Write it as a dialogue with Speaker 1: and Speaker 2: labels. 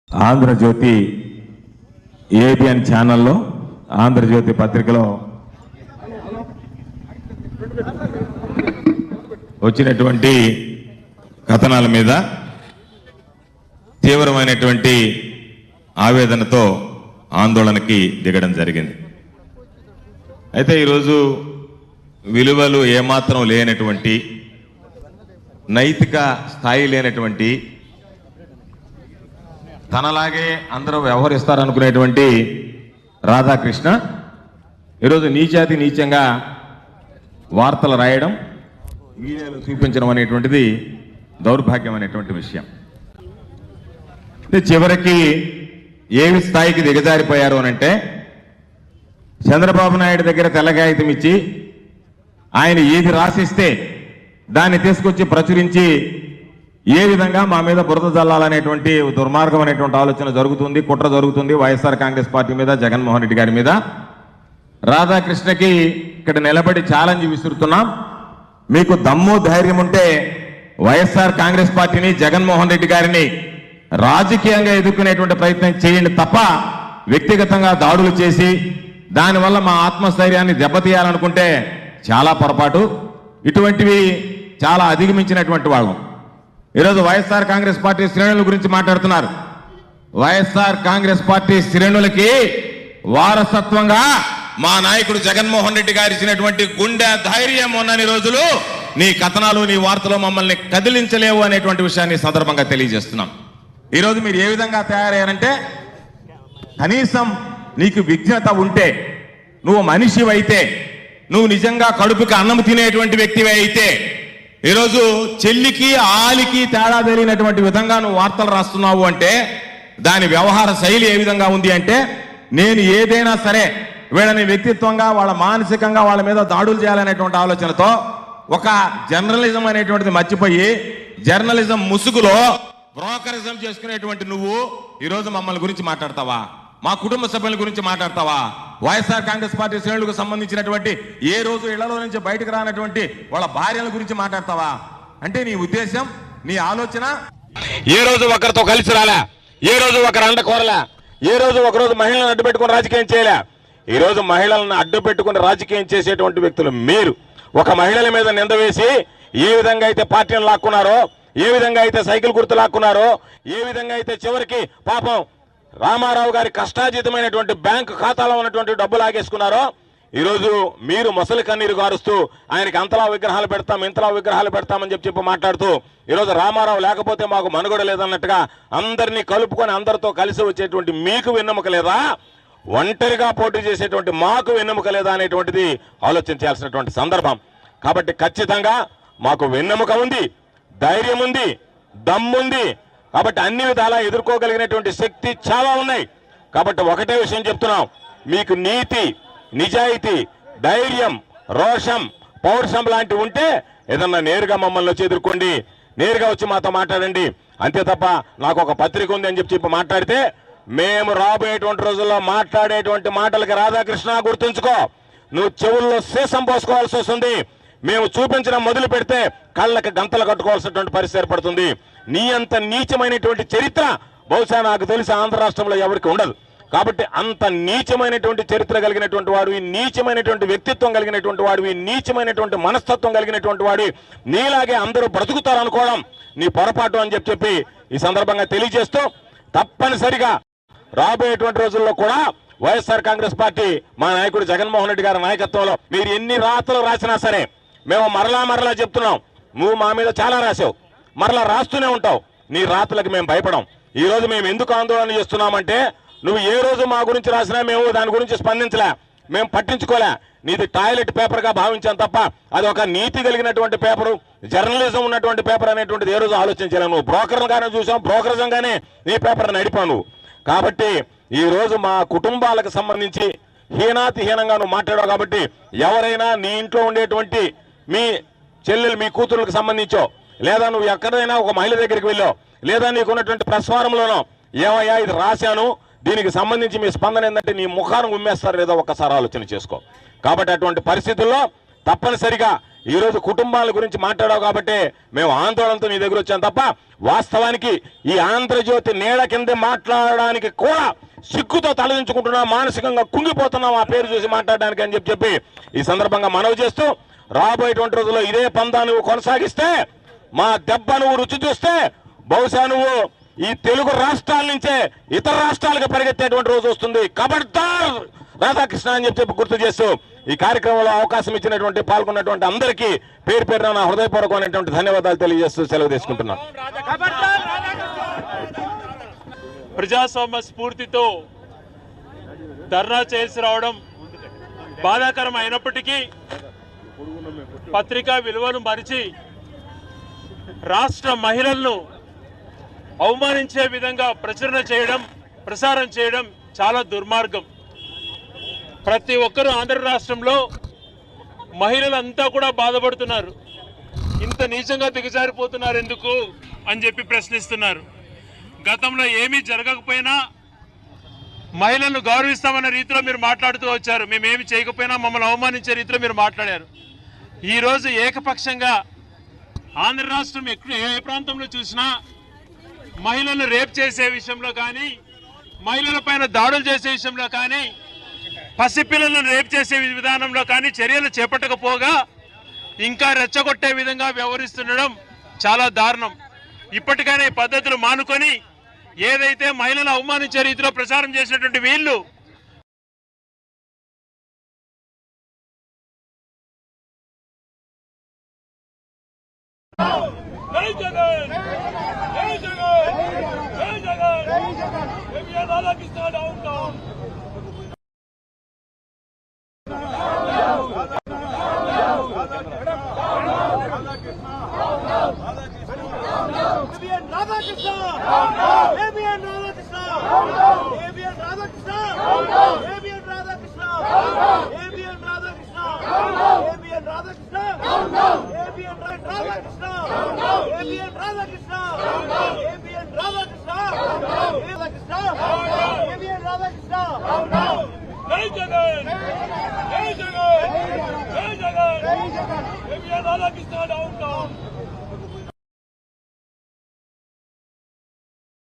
Speaker 1: Andhra Jyothi ABN ఛానల్లో ఆంధ్రజ్యోతి పత్రికలో వచ్చినటువంటి కథనాల మీద తీవ్రమైనటువంటి ఆవేదనతో ఆందోళనకి దిగడం జరిగింది. అయితే ఈరోజు విలువలు ఏమాత్రం లేనటువంటి, నైతిక స్థాయి లేనటువంటి, తనలాగే అందరూ వ్యవహరిస్తారనుకునేటువంటి రాధాకృష్ణ ఈరోజు నీచాతి నీచంగా వార్తలు రాయడం, వీడియోలు చూపించడం అనేటువంటిది దౌర్భాగ్యం అనేటువంటి విషయం. చివరికి ఏమి స్థాయికి దిగజారిపోయారు అనంటే, చంద్రబాబు నాయుడు దగ్గర తెల్లగాయితం ఇచ్చి ఆయన ఏది రాసిస్తే దాన్ని తీసుకొచ్చి ప్రచురించి ఏ విధంగా మా మీద బురద జల్లాలనేటువంటి దుర్మార్గం అనేటువంటి ఆలోచన జరుగుతుంది, కుట్ర జరుగుతుంది వైఎస్ఆర్ కాంగ్రెస్ పార్టీ మీద, జగన్మోహన్ రెడ్డి గారి మీద. రాధాకృష్ణకి ఇక్కడ నిలబడి ఛాలెంజ్ విసురుతున్నాం. మీకు దమ్ము ధైర్యం ఉంటే వైఎస్ఆర్ కాంగ్రెస్ పార్టీని, జగన్మోహన్ రెడ్డి గారిని రాజకీయంగా ఎదుర్కొనేటువంటి ప్రయత్నం చేయండి తప్ప వ్యక్తిగతంగా దాడులు చేసి దానివల్ల మా ఆత్మస్థైర్యాన్ని దెబ్బతీయాలనుకుంటే చాలా పొరపాటు. ఇటువంటివి చాలా అధిగమించినటువంటి వాళ్ళం. ఈరోజు వైఎస్ఆర్ కాంగ్రెస్ పార్టీ శ్రేణుల గురించి మాట్లాడుతున్నారు. వైఎస్ఆర్ కాంగ్రెస్ పార్టీ శ్రేణులకి వారసత్వంగా మా నాయకుడు జగన్మోహన్ రెడ్డి గారు ఇచ్చినటువంటి గుండె ధైర్యం ఉన్నన్ని రోజులు నీ కథనాలు, నీ వార్తలు మమ్మల్ని కదిలించలేవు అనేటువంటి విషయాన్ని సందర్భంగా తెలియజేస్తున్నాం. ఈరోజు మీరు ఏ విధంగా తయారయ్యారంటే, కనీసం నీకు విజ్ఞత ఉంటే, నువ్వు మనిషివైతే, నువ్వు నిజంగా కడుపుకి అన్నం తినేటువంటి వ్యక్తివే అయితే, ఈరోజు చెల్లికి ఆలికి తేడా తెలియనటువంటి విధంగా నువ్వు వార్తలు రాస్తున్నావు అంటే దాని వ్యవహార శైలి ఏ విధంగా ఉంది అంటే, నేను ఏదైనా సరే వీళ్ళని వ్యక్తిత్వంగా, వాళ్ళ మానసికంగా వాళ్ళ మీద దాడులు చేయాలనేటువంటి ఆలోచనతో ఒక జర్నలిజం అనేటువంటిది మర్చిపోయి జర్నలిజం ముసుగులో బ్రోకరిజం చేసుకునేటువంటి నువ్వు ఈరోజు మమ్మల్ని గురించి మాట్లాడతావా? మా కుటుంబ సభ్యుల గురించి మాట్లాడతావా? వైఎస్ఆర్ కాంగ్రెస్ పార్టీ శ్రేణులకు సంబంధించినటువంటి ఏ రోజు ఇళ్లలో నుంచి బయటకు రానటువంటి వాళ్ళ భార్యల గురించి మాట్లాడతావా? అంటే నీ ఉద్దేశం, నీ ఆలోచన
Speaker 2: ఏ రోజు ఒకరితో కలిసి రాలే, ఏ రోజు ఒకరు అండ కోరలే, ఏ రోజు ఒకరోజు మహిళలను అడ్డు పెట్టుకుని రాజకీయం చేయలే. ఈ రోజు మహిళలను అడ్డు పెట్టుకుని రాజకీయం చేసేటువంటి వ్యక్తులు మీరు. ఒక మహిళల మీద నింద వేసి ఏ విధంగా అయితే పార్టీని లాక్కున్నారో, ఏ విధంగా అయితే సైకిల్ గుర్తు లాక్కున్నారో, ఏ విధంగా అయితే చివరికి పాపం రామారావు గారి కష్టాజీతమైనటువంటి బ్యాంకు ఖాతాలో ఉన్నటువంటి డబ్బు లాగేసుకున్నారో, ఈరోజు మీరు మొసలి కన్నీరు గారుస్తూ ఆయనకి అంతలా విగ్రహాలు పెడతాం, ఇంతలా విగ్రహాలు పెడతామని చెప్పి మాట్లాడుతూ ఈరోజు రామారావు లేకపోతే మాకు మనుగడ లేదన్నట్టుగా అందరినీ కలుపుకొని అందరితో కలిసి వచ్చేటువంటి మీకు వెన్నెముక లేదా, ఒంటరిగా పోటీ చేసేటువంటి మాకు వెన్నెముక లేదా అనేటువంటిది ఆలోచించాల్సినటువంటి సందర్భం. కాబట్టి ఖచ్చితంగా మాకు వెన్నెముక ఉంది, ధైర్యం ఉంది, దమ్ముంది. కాబట్టి అన్ని విధాలా ఎదుర్కోగలిగినటువంటి శక్తి చాలా ఉన్నాయి. కాబట్టి ఒకటే విషయం చెప్తున్నాం, మీకు నీతి, నిజాయితీ, ధైర్యం, రోషం, పౌరుషం లాంటివి ఉంటే ఏదన్నా నేరుగా మమ్మల్ని వచ్చి ఎదుర్కోండి, నేరుగా వచ్చి మాతో మాట్లాడండి. అంతే తప్ప నాకు ఒక పత్రిక ఉంది అని చెప్పి మాట్లాడితే మేము రాబోయేటువంటి రోజుల్లో మాట్లాడేటువంటి మాటలకి రాధాకృష్ణ గుర్తుంచుకో, నువ్వు చెవుల్లో సీసం పోసుకోవాల్సి వస్తుంది. మేము చూపించడం మొదలు పెడితే కళ్ళకి గంతలు కట్టుకోవాల్సినటువంటి పరిస్థితి ఏర్పడుతుంది. నీ అంత నీచమైనటువంటి చరిత్ర బహుశా నాకు తెలిసి ఆంధ్ర రాష్ట్రంలో ఎవరికి ఉండదు. కాబట్టి అంత నీచమైనటువంటి చరిత్ర కలిగినటువంటి వాడు, ఈ నీచమైనటువంటి వ్యక్తిత్వం కలిగినటువంటి వాడు, ఈ నీచమైనటువంటి మనస్తత్వం కలిగినటువంటి వాడు నీలాగే అందరూ బ్రతుకుతారు అనుకోవడం నీ పొరపాటు అని చెప్పి ఈ సందర్భంగా తెలియజేస్తూ, తప్పనిసరిగా రాబోయేటువంటి రోజుల్లో కూడా వైఎస్ఆర్ కాంగ్రెస్ పార్టీ మా నాయకుడు జగన్మోహన్ రెడ్డి గారి నాయకత్వంలో మీరు ఎన్ని రాతలు రాసినా సరే మేము మరలా చెప్తున్నాం, నువ్వు మా మీద చాలా రాసావు, మరలా రాస్తూనే ఉంటావు. నీ రాతలకు మేము భయపడం. ఈ రోజు మేము ఎందుకు ఆందోళన చేస్తున్నామంటే, నువ్వు ఏ రోజు మా గురించి రాసినా మేము దాని గురించి స్పందించలే, మేము పట్టించుకోలే. నీది టాయిలెట్ పేపర్ గా భావించాం తప్ప అది ఒక నీతి కలిగినటువంటి పేపరు, జర్నలిజం ఉన్నటువంటి పేపర్ అనేటువంటిది ఏ రోజు ఆలోచించలేవు. నువ్వు బ్రోకర్గానే చూసాం, బ్రోకరిజంగానే నీ పేపర్ నడిపావు నువ్వు. కాబట్టి ఈ రోజు మా కుటుంబాలకు సంబంధించి హీనంగా నువ్వు మాట్లాడావు. కాబట్టి ఎవరైనా నీ ఇంట్లో ఉండేటువంటి మీ చెల్లెలు, మీ కూతురులకు సంబంధించో, లేదా నువ్వు ఎక్కడైనా ఒక మహిళ దగ్గరికి వెళ్ళో, లేదా నీకున్నటువంటి ప్రస్వారంలోనో ఏమయ్యా ఇది రాశాను, దీనికి సంబంధించి మీ స్పందన ఏంటంటే నీ ముఖాన్ని ఉమ్మేస్తారు లేదా ఒక్కసారి ఆలోచన చేసుకో. కాబట్టి అటువంటి పరిస్థితుల్లో తప్పనిసరిగా ఈ రోజు కుటుంబాల గురించి మాట్లాడావు కాబట్టి మేము ఆందోళనతో నీ దగ్గర వచ్చాం తప్ప వాస్తవానికి ఈ ఆంధ్రజ్యోతి నీడ కింద మాట్లాడడానికి కూడా సిగ్గుతో తలదించుకుంటున్నాం, మానసికంగా కుంగిపోతున్నాం ఆ పేరు చూసి మాట్లాడడానికి అని చెప్పి ఈ సందర్భంగా మనవి చేస్తూ, రాబోయేటువంటి రోజుల్లో ఇదే పందా నువ్వు కొనసాగిస్తే, మా దెబ్బ నువ్వు రుచి చూస్తే, బహుశా నువ్వు ఈ తెలుగు రాష్ట్రాల నుంచే ఇతర రాష్ట్రాలకు పరిగెత్తేటువంటి రోజు వస్తుంది. ఖబర్దార్ రాధాకృష్ణ అని చెప్పి గుర్తు చేస్తూ ఈ కార్యక్రమంలో అవకాశం ఇచ్చినటువంటి పాల్గొన్నటువంటి అందరికీ పేరు పేరున నా హృదయపూర్వకమైనటువంటి ధన్యవాదాలు తెలియజేస్తూ సెలవు తీసుకుంటున్నాను.
Speaker 3: ప్రజాస్వామ్య స్ఫూర్తితో ధర్నా చేసి రావడం బాధాకరం అయినప్పటికీ పత్రికా విలువను మరిచి రాష్ట్ర మహిళలను అవమానించే విధంగా ప్రసారం చేయడం చాలా దుర్మార్గం. ప్రతి ఒక్కరూ ఆంధ్ర రాష్ట్రంలో మహిళలంతా కూడా బాధపడుతున్నారు. ఇంత నీచంగా దిగజారిపోతున్నారు ఎందుకు అని చెప్పి ప్రశ్నిస్తున్నారు. గతంలో ఏమీ జరగకపోయినా మహిళలను గౌరవిస్తామన్న రీతిలో మీరు మాట్లాడుతూ వచ్చారు. మేమేమి చేయకపోయినా మమ్మల్ని అవమానించే రీతిలో మీరు మాట్లాడారు. ఈరోజు ఏకపక్షంగా ఆంధ్ర రాష్ట్రం ఏ ప్రాంతంలో చూసినా మహిళలను రేప్ చేసే విషయంలో కానీ, మహిళల పైన దాడులు చేసే విషయంలో కానీ, పసిపిల్లలను రేప్ చేసే విధానంలో కానీ చర్యలు చేపట్టకపోగా ఇంకా రెచ్చగొట్టే విధంగా వ్యవహరిస్తుండడం చాలా దారుణం. ఇప్పటికైనా ఈ పద్ధతులు మానుకొని ఏదైతే మహిళలను అవమానించే రీతిలో ప్రచారం చేసినటువంటి వీళ్ళు
Speaker 4: రాధాకృష్ణ